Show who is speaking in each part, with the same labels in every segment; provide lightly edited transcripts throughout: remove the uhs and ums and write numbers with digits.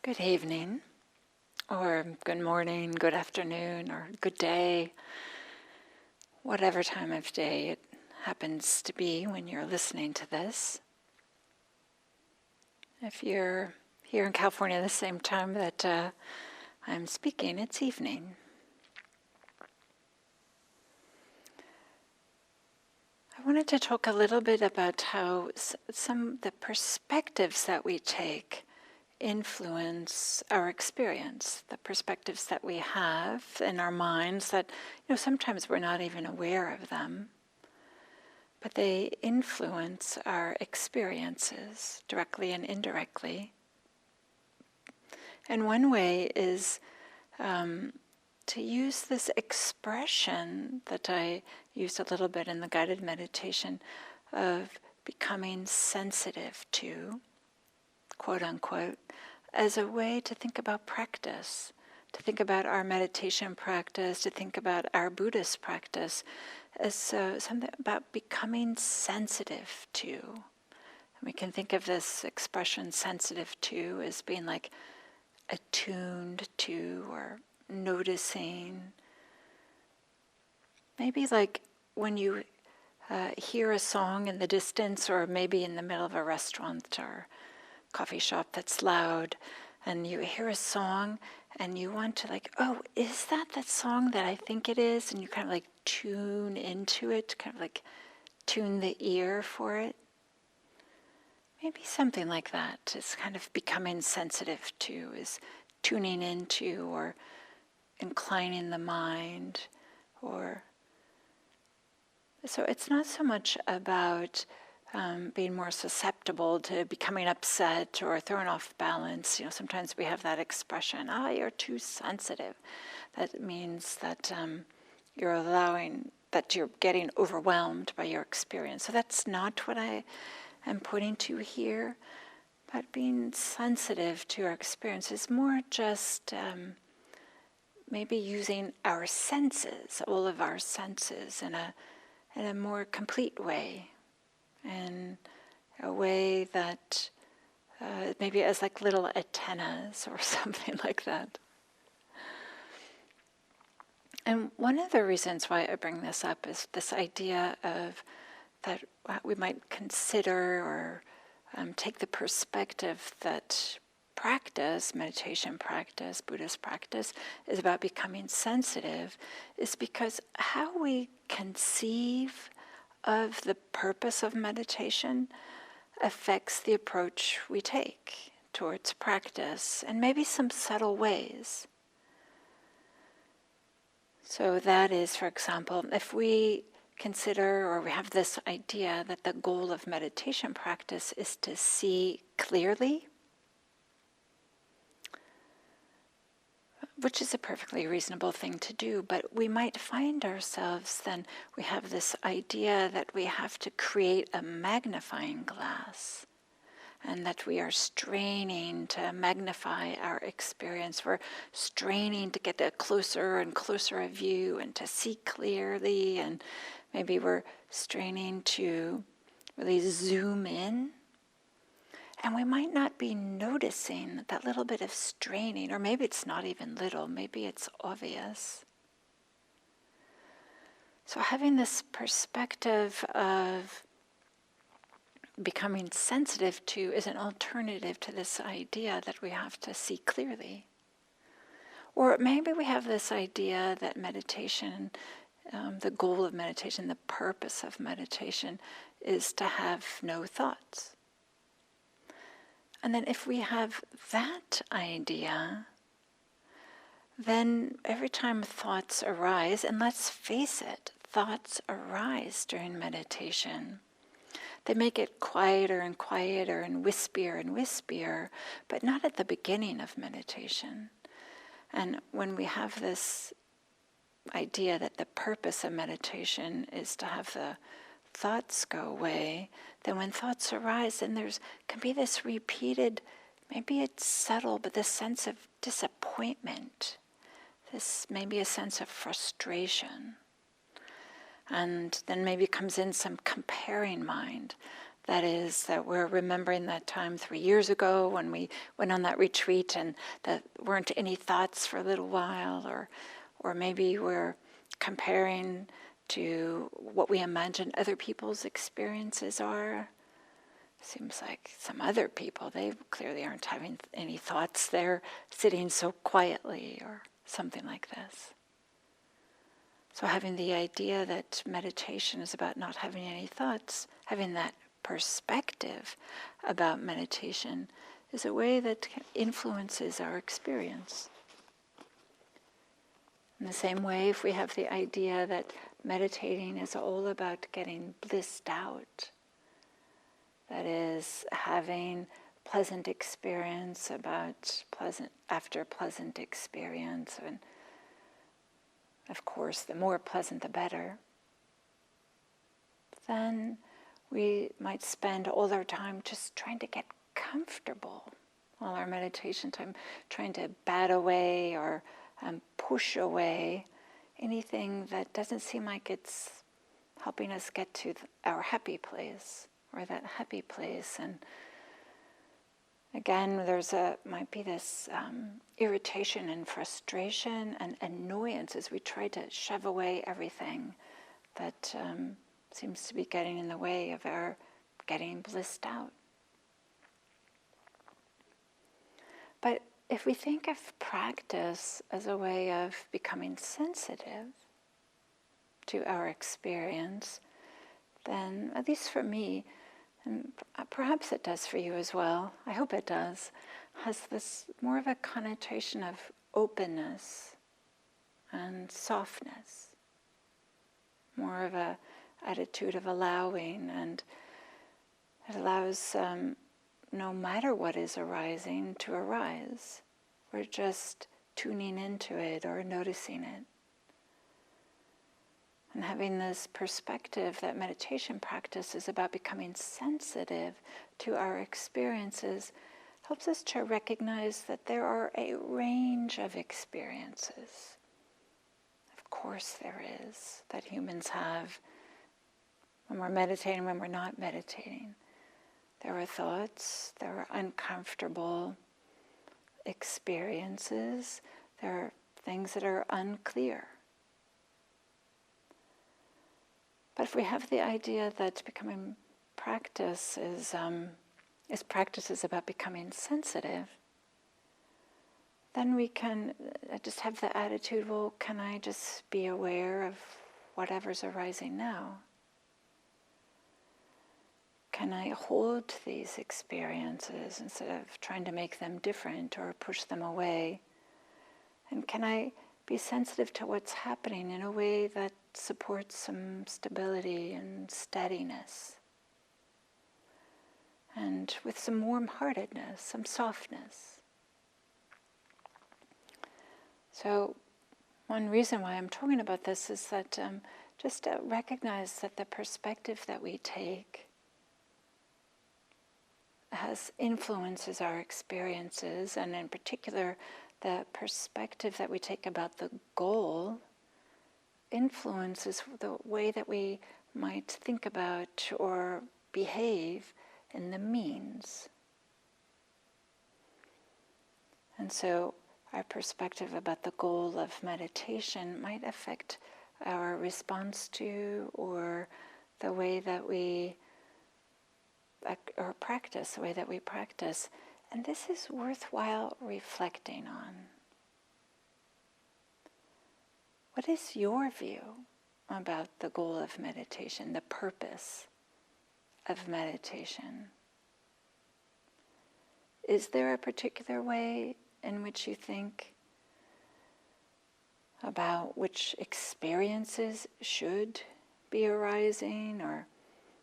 Speaker 1: Good evening, or good morning, good afternoon, or good day, whatever time of day it happens to be when you're listening to this. If you're here in California at the same time that I'm speaking, it's evening. I wanted to talk a little bit about how some of the perspectives that we take influence our experience, the perspectives that we have in our minds that, sometimes we're not even aware of them, but they influence our experiences directly and indirectly. And one way is to use this expression that I used a little bit in the guided meditation of becoming sensitive to, quote unquote, as a way to think about practice, to think about our meditation practice, to think about our Buddhist practice as something about becoming sensitive to. And we can think of this expression sensitive to as being like attuned to or noticing. Maybe like when you hear a song in the distance, or maybe in the middle of a restaurant or coffee shop that's loud, and you hear a song and you want to is that song that I think it is? And you kind of tune into it, kind of tune the ear for it. Maybe something like that is kind of becoming sensitive to, is tuning into or inclining the mind. So it's not so much about being more susceptible to becoming upset or thrown off balance. Sometimes we have that expression, you're too sensitive. That means that you're getting overwhelmed by your experience. So that's not what I am pointing to here. But being sensitive to our experience is more just maybe using our senses, all of our senses, in a more complete way. In a way that maybe as little antennas or something like that. And one of the reasons why I bring this up is this idea of that we might consider or take the perspective that practice, meditation practice, Buddhist practice, is about becoming sensitive, is because how we conceive of the purpose of meditation affects the approach we take towards practice, and maybe some subtle ways. So that is, for example, if we consider or we have this idea that the goal of meditation practice is to see clearly, which is a perfectly reasonable thing to do, but we might find ourselves then, we have this idea that we have to create a magnifying glass, and that we are straining to magnify our experience. We're straining to get a closer and closer a view and to see clearly, and maybe we're straining to really zoom in. And we might not be noticing that little bit of straining, or maybe it's not even little, maybe it's obvious. So having this perspective of becoming sensitive to is an alternative to this idea that we have to see clearly. Or maybe we have this idea that meditation, the goal of meditation, the purpose of meditation, is to have no thoughts. And then if we have that idea, then every time thoughts arise, and let's face it, thoughts arise during meditation. They may get quieter and quieter and wispier, but not at the beginning of meditation. And when we have this idea that the purpose of meditation is to have the thoughts go away, then when thoughts arise, then can be this repeated, maybe it's subtle, but this sense of disappointment, this maybe a sense of frustration. And then maybe comes in some comparing mind That is, that we're remembering that time 3 years ago when we went on that retreat and that weren't any thoughts for a little while, or maybe we're comparing to what we imagine other people's experiences are. Seems like some other people, they clearly aren't having any thoughts. They're sitting so quietly, or something like this. So having the idea that meditation is about not having any thoughts, having that perspective about meditation is a way that influences our experience. In the same way, if we have the idea that meditating is all about getting blissed out, that is, having pleasant experience after pleasant experience, and of course, the more pleasant, the better, then we might spend all our time just trying to get comfortable, all our meditation time, trying to bat away or push away anything that doesn't seem like it's helping us get to our happy place, or that happy place. And again, might be this irritation and frustration and annoyance as we try to shove away everything that seems to be getting in the way of our getting blissed out. But if we think of practice as a way of becoming sensitive to our experience, then, at least for me, and perhaps it does for you as well, I hope it does, has this more of a connotation of openness and softness, more of a attitude of allowing, and it allows no matter what is arising to arise. We're just tuning into it or noticing it. And having this perspective that meditation practice is about becoming sensitive to our experiences helps us to recognize that there are a range of experiences. Of course there is, that humans have when we're meditating, when we're not meditating. There are thoughts, there are uncomfortable experiences, there are things that are unclear. But if we have the idea that becoming practice is about becoming sensitive, then we can just have the attitude, well, can I just be aware of whatever's arising now? Can I hold these experiences instead of trying to make them different or push them away? And can I be sensitive to what's happening in a way that supports some stability and steadiness, and with some warm-heartedness, some softness? So one reason why I'm talking about this is that just to recognize that the perspective that we take influences our experiences, and in particular the perspective that we take about the goal influences the way that we might think about or behave in the means. And so our perspective about the goal of meditation might affect our response to, or the way that we or practice, the way that we practice. And this is worthwhile reflecting on. What is your view about the goal of meditation, the purpose of meditation? Is there a particular way in which you think about which experiences should be arising, or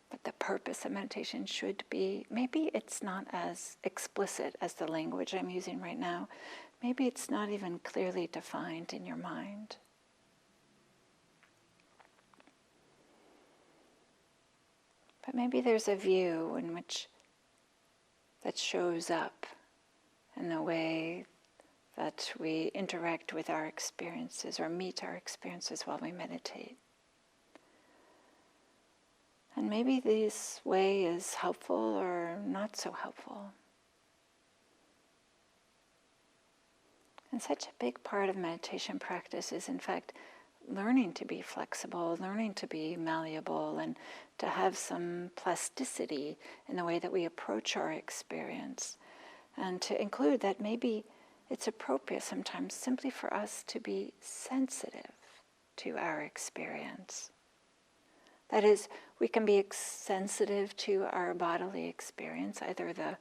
Speaker 1: what the purpose of meditation should be? Maybe it's not as explicit as the language I'm using right now. Maybe it's not even clearly defined in your mind. But maybe there's a view in which that shows up in the way that we interact with our experiences or meet our experiences while we meditate. And maybe this way is helpful or not so helpful. And such a big part of meditation practice is, in fact, learning to be flexible, learning to be malleable, and to have some plasticity in the way that we approach our experience. And to include that maybe it's appropriate sometimes simply for us to be sensitive to our experience. That is, we can be sensitive to our bodily experience, either the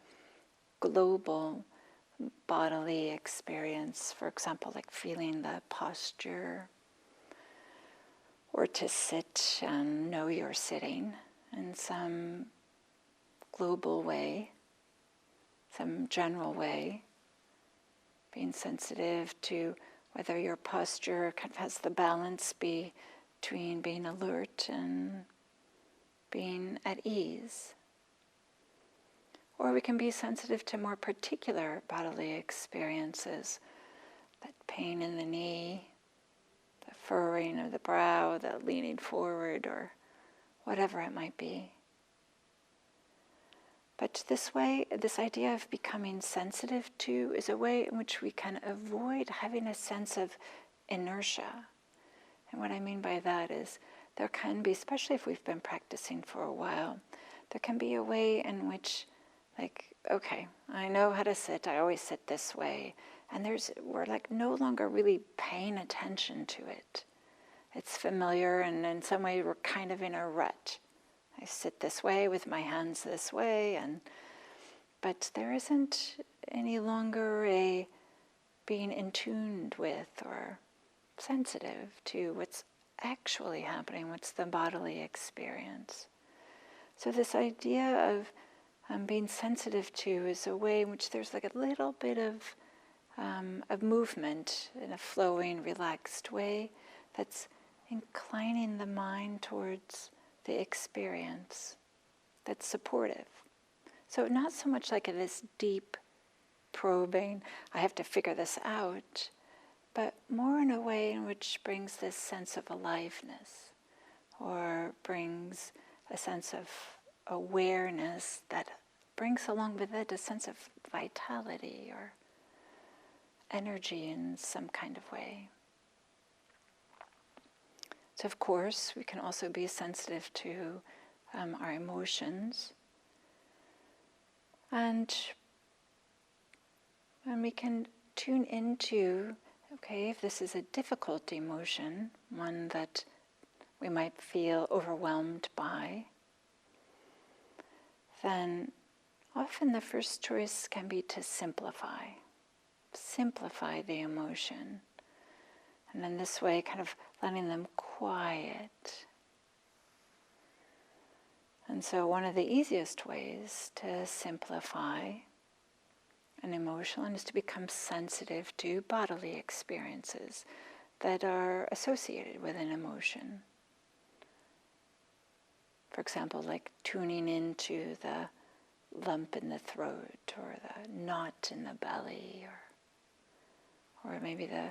Speaker 1: global bodily experience, for example, like feeling the posture, or to sit and know you're sitting in some global way, some general way, being sensitive to whether your posture kind of has the balance between being alert and being at ease. Or we can be sensitive to more particular bodily experiences, that pain in the knee, the furrowing of the brow, the leaning forward, or whatever it might be. But this way, this idea of becoming sensitive to is a way in which we can avoid having a sense of inertia. And what I mean by that is there can be, especially if we've been practicing for a while, there can be a way in which, like, okay, I know how to sit, I always sit this way, and we're like no longer really paying attention to it. It's familiar, and in some way we're kind of in a rut. I sit this way with my hands this way, but there isn't any longer a being in tune with or sensitive to what's actually happening, what's the bodily experience. So this idea of being sensitive to is a way in which there's like a little bit of movement in a flowing, relaxed way that's inclining the mind towards the experience, that's supportive. So not so much like this deep probing, I have to figure this out, but more in a way in which brings this sense of aliveness, or brings a sense of awareness that brings along with it a sense of vitality or energy in some kind of way. So of course, we can also be sensitive to our emotions. And we can tune into, okay, if this is a difficult emotion, one that we might feel overwhelmed by, then often the first choice can be to simplify the emotion. And in this way, kind of letting them quiet. And so one of the easiest ways to simplify an emotion is to become sensitive to bodily experiences that are associated with an emotion. For example, like tuning into the lump in the throat, or the knot in the belly, or maybe the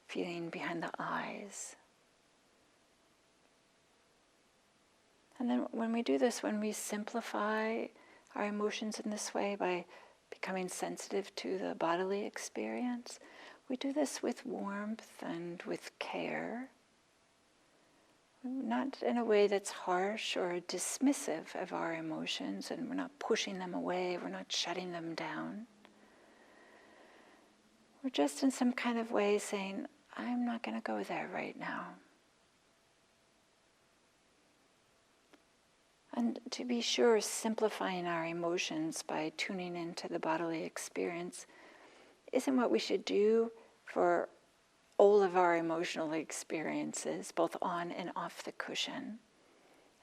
Speaker 1: feeling behind the eyes. And then when we do this, when we simplify our emotions in this way by becoming sensitive to the bodily experience, we do this with warmth and with care, not in a way that's harsh or dismissive of our emotions, and we're not pushing them away, we're not shutting them down. We're just in some kind of way saying, I'm not going to go there right now. And to be sure, simplifying our emotions by tuning into the bodily experience isn't what we should do for all of our emotional experiences, both on and off the cushion.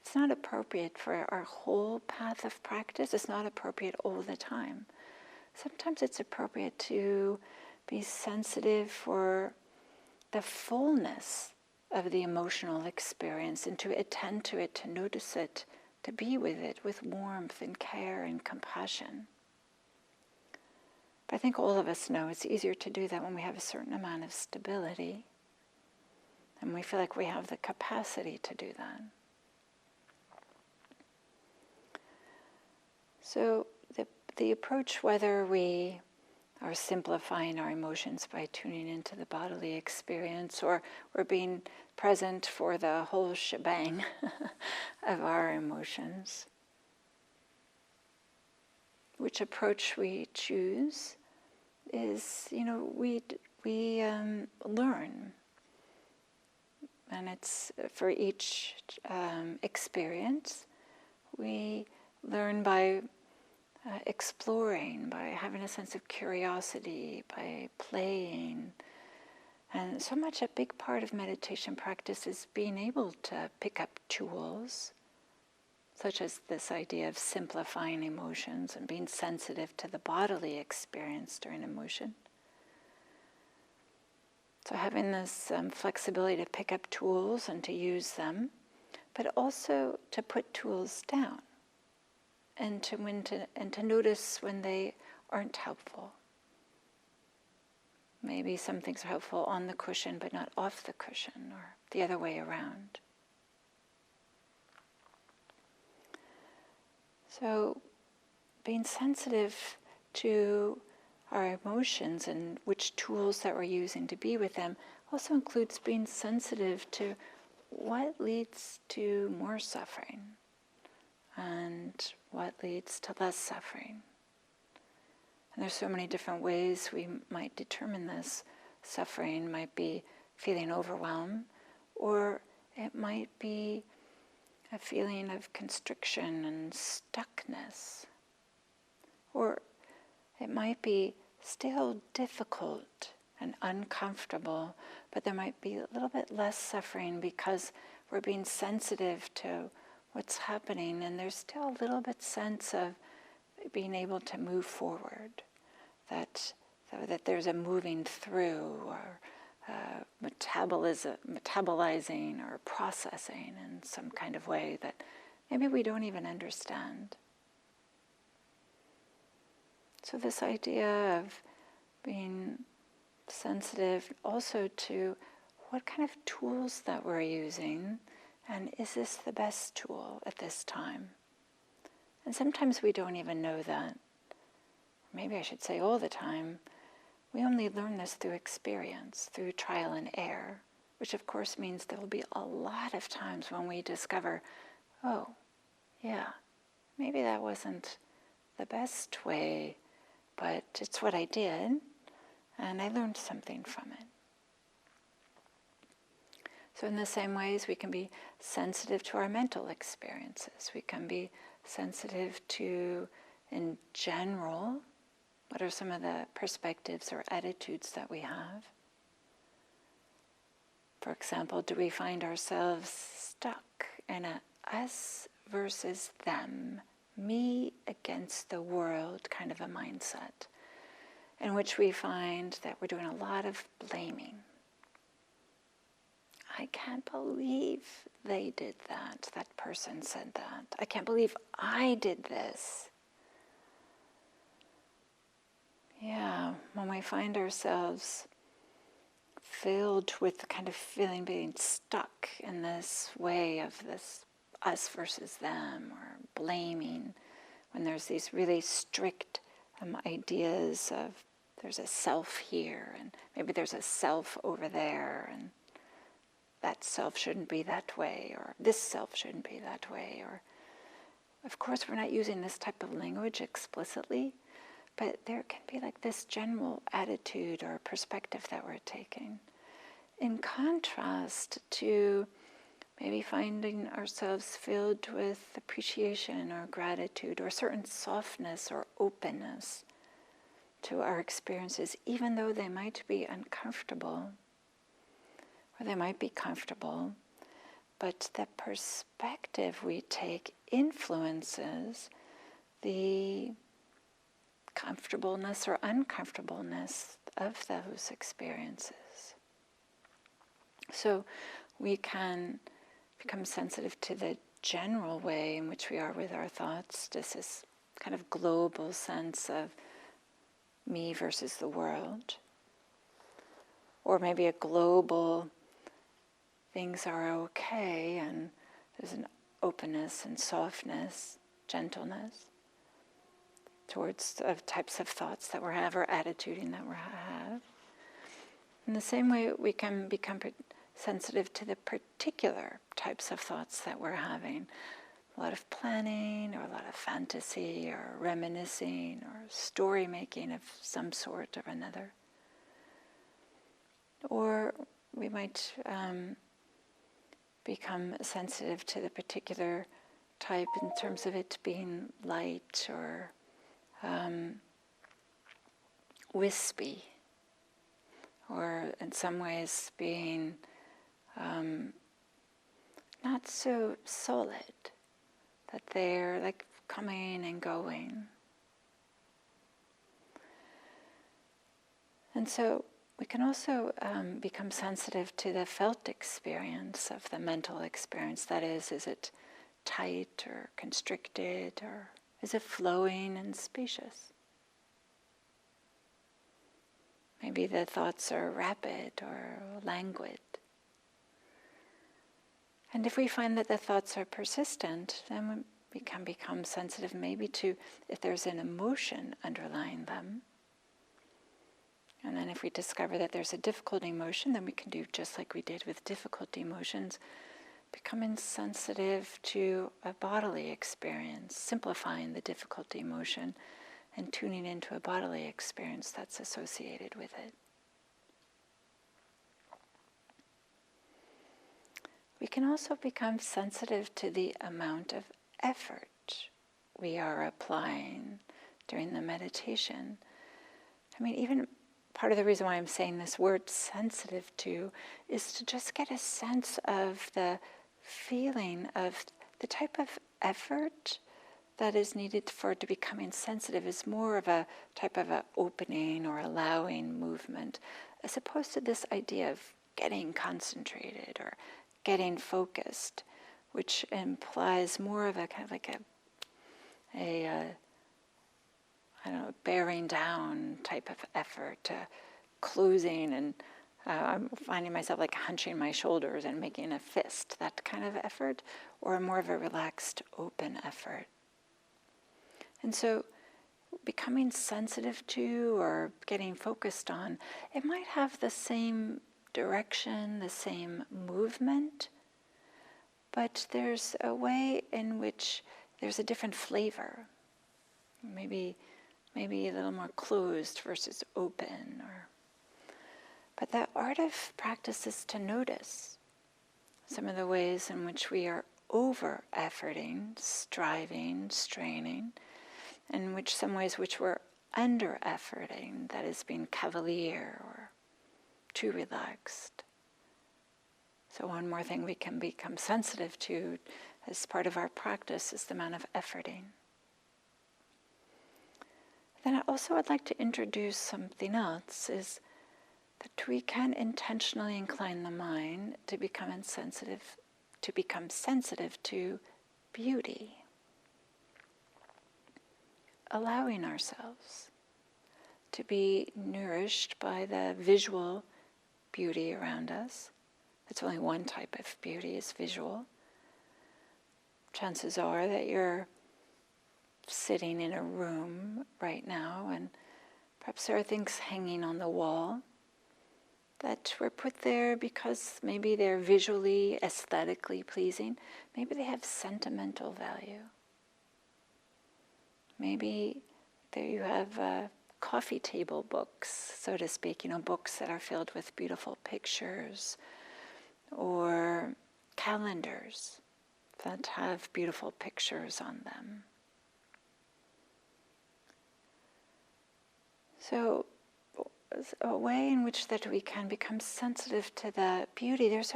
Speaker 1: It's not appropriate for our whole path of practice. It's not appropriate all the time. Sometimes it's appropriate to be sensitive for the fullness of the emotional experience and to attend to it, to notice it, to be with it with warmth and care and compassion. But I think all of us know it's easier to do that when we have a certain amount of stability and we feel like we have the capacity to do that. So the approach, whether we are simplifying our emotions by tuning into the bodily experience, or we're being present for the whole shebang of our emotions, which approach we choose is, we learn. And it's for each experience, we learn by exploring, by having a sense of curiosity, by playing. And so much, a big part of meditation practice is being able to pick up tools, such as this idea of simplifying emotions and being sensitive to the bodily experience during emotion. So having this flexibility to pick up tools and to use them, but also to put tools down and to notice when they aren't helpful. Maybe some things are helpful on the cushion but not off the cushion, or the other way around. So being sensitive to our emotions and which tools that we're using to be with them also includes being sensitive to what leads to more suffering and what leads to less suffering. And there's so many different ways we might determine this. Suffering might be feeling overwhelmed, or it might be a feeling of constriction and stuckness. Or it might be still difficult and uncomfortable, but there might be a little bit less suffering because we're being sensitive to what's happening, and there's still a little bit sense of being able to move forward, that there's a moving through, or metabolizing or processing in some kind of way that maybe we don't even understand. So this idea of being sensitive also to what kind of tools that we're using, and is this the best tool at this time? And sometimes we don't even know that. Maybe I should say all the time. We only learn this through experience, through trial and error, which of course means there will be a lot of times when we discover, oh, yeah, maybe that wasn't the best way, but it's what I did, and I learned something from it. So in the same ways, we can be sensitive to our mental experiences. We can be sensitive to, in general, what are some of the perspectives or attitudes that we have? For example, do we find ourselves stuck in a us versus them, me against the world kind of a mindset, in which we find that we're doing a lot of blaming? I can't believe they did that. That person said that. I can't believe I did this. Yeah, when we find ourselves filled with the kind of feeling being stuck in this way of this us versus them, or blaming, when there's these really strict ideas of there's a self here and maybe there's a self over there, and that self shouldn't be that way, or this self shouldn't be that way, or of course we're not using this type of language explicitly, but there can be like this general attitude or perspective that we're taking, in contrast to maybe finding ourselves filled with appreciation or gratitude or certain softness or openness to our experiences, even though they might be uncomfortable or they might be comfortable, but the perspective we take influences the comfortableness or uncomfortableness of those experiences. So we can become sensitive to the general way in which we are with our thoughts, just this kind of global sense of me versus the world, or maybe a global things are okay and there's an openness and softness, gentleness. towards types of thoughts that we have or attituding that we have. In the same way, we can become sensitive to the particular types of thoughts that we're having. A lot of planning, or a lot of fantasy, or reminiscing, or story making of some sort or another. Or we might become sensitive to the particular type in terms of it being light or wispy, or in some ways being not so solid, that they're like coming and going. And so we can also become sensitive to the felt experience of the mental experience. That is it tight or constricted, or is it flowing and spacious? Maybe the thoughts are rapid or languid. And if we find that the thoughts are persistent, then we can become sensitive maybe to if there's an emotion underlying them. And then if we discover that there's a difficult emotion, then we can do just like we did with difficult emotions, becoming sensitive to a bodily experience, simplifying the difficult emotion and tuning into a bodily experience that's associated with it. We can also become sensitive to the amount of effort we are applying during the meditation. I mean, even part of the reason why I'm saying this word sensitive to is to just get a sense of the feeling of the type of effort that is needed for it to becoming sensitive is more of a type of an opening or allowing movement, as opposed to this idea of getting concentrated or getting focused, which implies more of a kind of like a bearing down type of effort, closing, and I'm finding myself like hunching my shoulders and making a fist, that kind of effort, or more of a relaxed, open effort. And so becoming sensitive to or getting focused on, it might have the same direction, the same movement, but there's a way in which there's a different flavor. Maybe a little more closed versus open. But the art of practice is to notice some of the ways in which we are over-efforting, striving, straining, and which some ways which we're under-efforting, that is being cavalier or too relaxed. So one more thing we can become sensitive to as part of our practice is the amount of efforting. Then I'd like to introduce something else, is that we can intentionally incline the mind to become sensitive to beauty. Allowing ourselves to be nourished by the visual beauty around us. It's only one type of beauty, is visual. Chances are that you're sitting in a room right now, and perhaps there are things hanging on the wall that were put there because maybe they're visually, aesthetically pleasing. Maybe they have sentimental value. Maybe there you have coffee table books, so to speak, books that are filled with beautiful pictures, or calendars that have beautiful pictures on them. So a way in which that we can become sensitive to the beauty, there's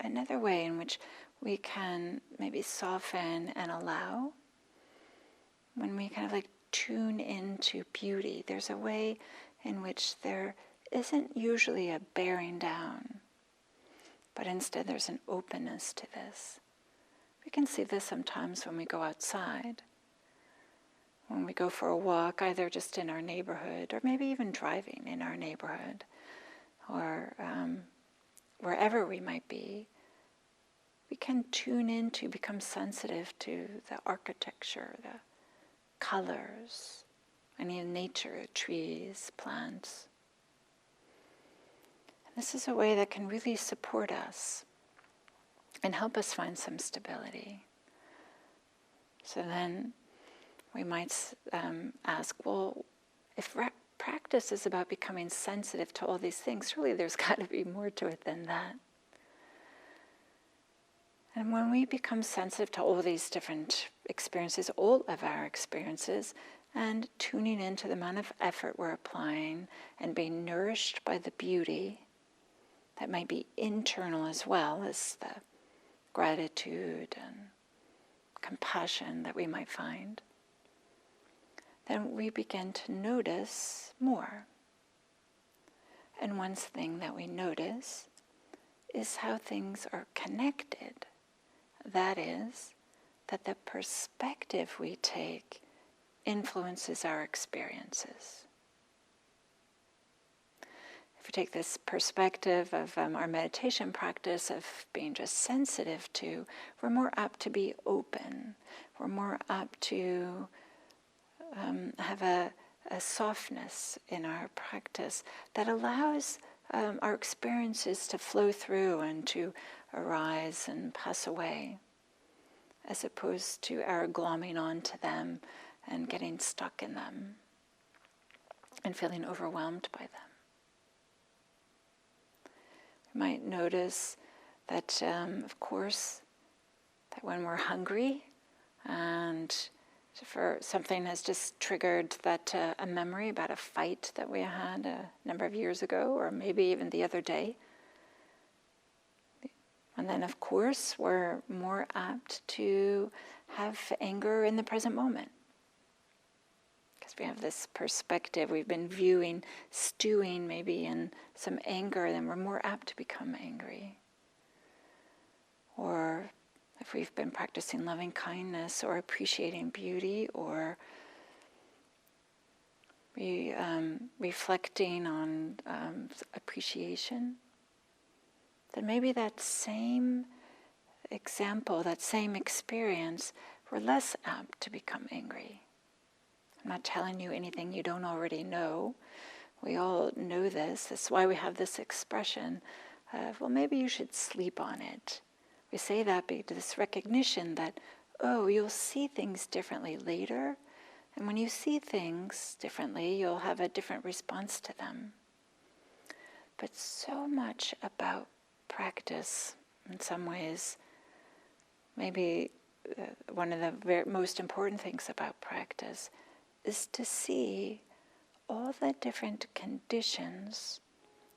Speaker 1: another way in which we can maybe soften and allow. When we kind of like tune into beauty, there's a way in which there isn't usually a bearing down, but instead there's an openness to this. We can see this sometimes when we go outside, when we go for a walk, either just in our neighborhood or maybe even driving in our neighborhood, or wherever we might be. We can tune in to become sensitive to the architecture, the colors, any in nature, trees, plants. And this is a way that can really support us and help us find some stability. So then we might ask, well, if practice is about becoming sensitive to all these things, surely there's got to be more to it than that. And when we become sensitive to all these different experiences, all of our experiences, and tuning into the amount of effort we're applying and being nourished by the beauty that might be internal as well as the gratitude and compassion that we might find, then we begin to notice more. And one thing that we notice is how things are connected. That is, that the perspective we take influences our experiences. If we take this perspective of our meditation practice of being just sensitive to, we're more apt to be open. We're more apt to have a softness in our practice that allows our experiences to flow through and to arise and pass away, as opposed to our glomming onto them and getting stuck in them and feeling overwhelmed by them. We might notice that, of course, that when we're hungry and for something has just triggered that a memory about a fight that we had a number of years ago, or maybe even the other day. And then, of course, we're more apt to have anger in the present moment. Because we have this perspective, we've been stewing maybe in some anger, then we're more apt to become angry. Or if we've been practicing loving kindness or appreciating beauty or reflecting on appreciation, then maybe that same example, that same experience, we're less apt to become angry. I'm not telling you anything you don't already know. We all know this. That's why we have this expression of, well, maybe you should sleep on it. We say that because this recognition that, oh, you'll see things differently later. And when you see things differently, you'll have a different response to them. But so much about practice, in some ways, maybe one of the most important things about practice is to see all the different conditions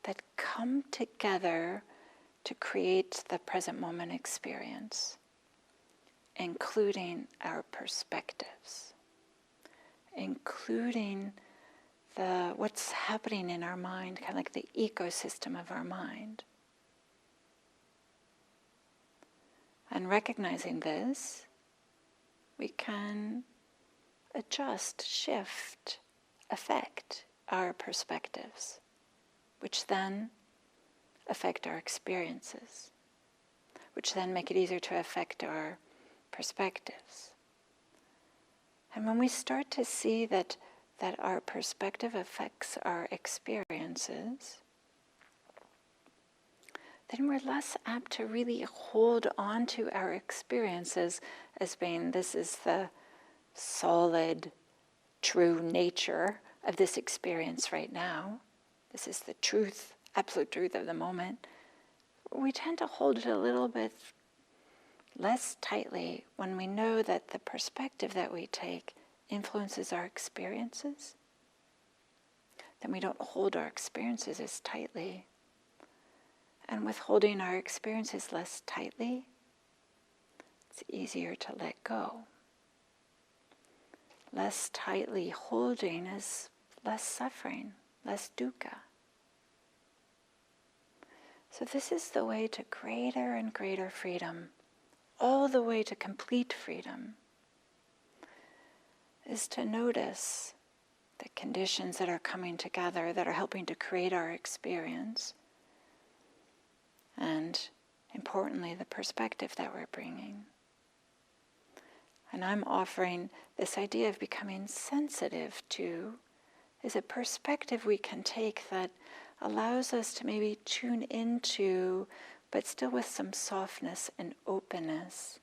Speaker 1: that come together to create the present moment experience, including our perspectives, including what's happening in our mind, kind of like the ecosystem of our mind. And recognizing this, we can adjust, shift, affect our perspectives, which then affect our experiences, which then make it easier to affect our perspectives. And when we start to see that our perspective affects our experiences, then we're less apt to really hold on to our experiences as being, this is the solid, true nature of this experience right now. This is the truth, absolute truth of the moment. We tend to hold it a little bit less tightly when we know that the perspective that we take influences our experiences. Then we don't hold our experiences as tightly. And with holding our experiences less tightly, it's easier to let go. Less tightly holding is less suffering, less dukkha. So this is the way to greater and greater freedom, all the way to complete freedom, is to notice the conditions that are coming together, that are helping to create our experience, and importantly, the perspective that we're bringing. And I'm offering this idea of becoming sensitive to is a perspective we can take that allows us to maybe tune into, but still with some softness and openness,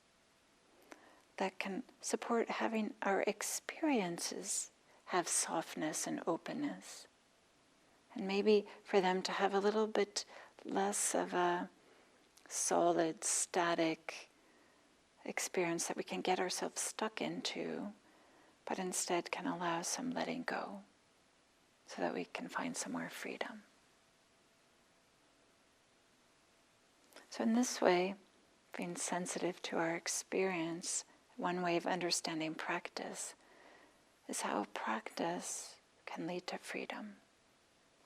Speaker 1: that can support having our experiences have softness and openness. And maybe for them to have a little bit less of a solid, static experience that we can get ourselves stuck into, but instead can allow some letting go so that we can find some more freedom. So in this way, being sensitive to our experience, one way of understanding practice is how practice can lead to freedom,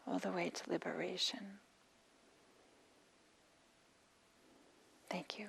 Speaker 1: all the way to liberation. Thank you.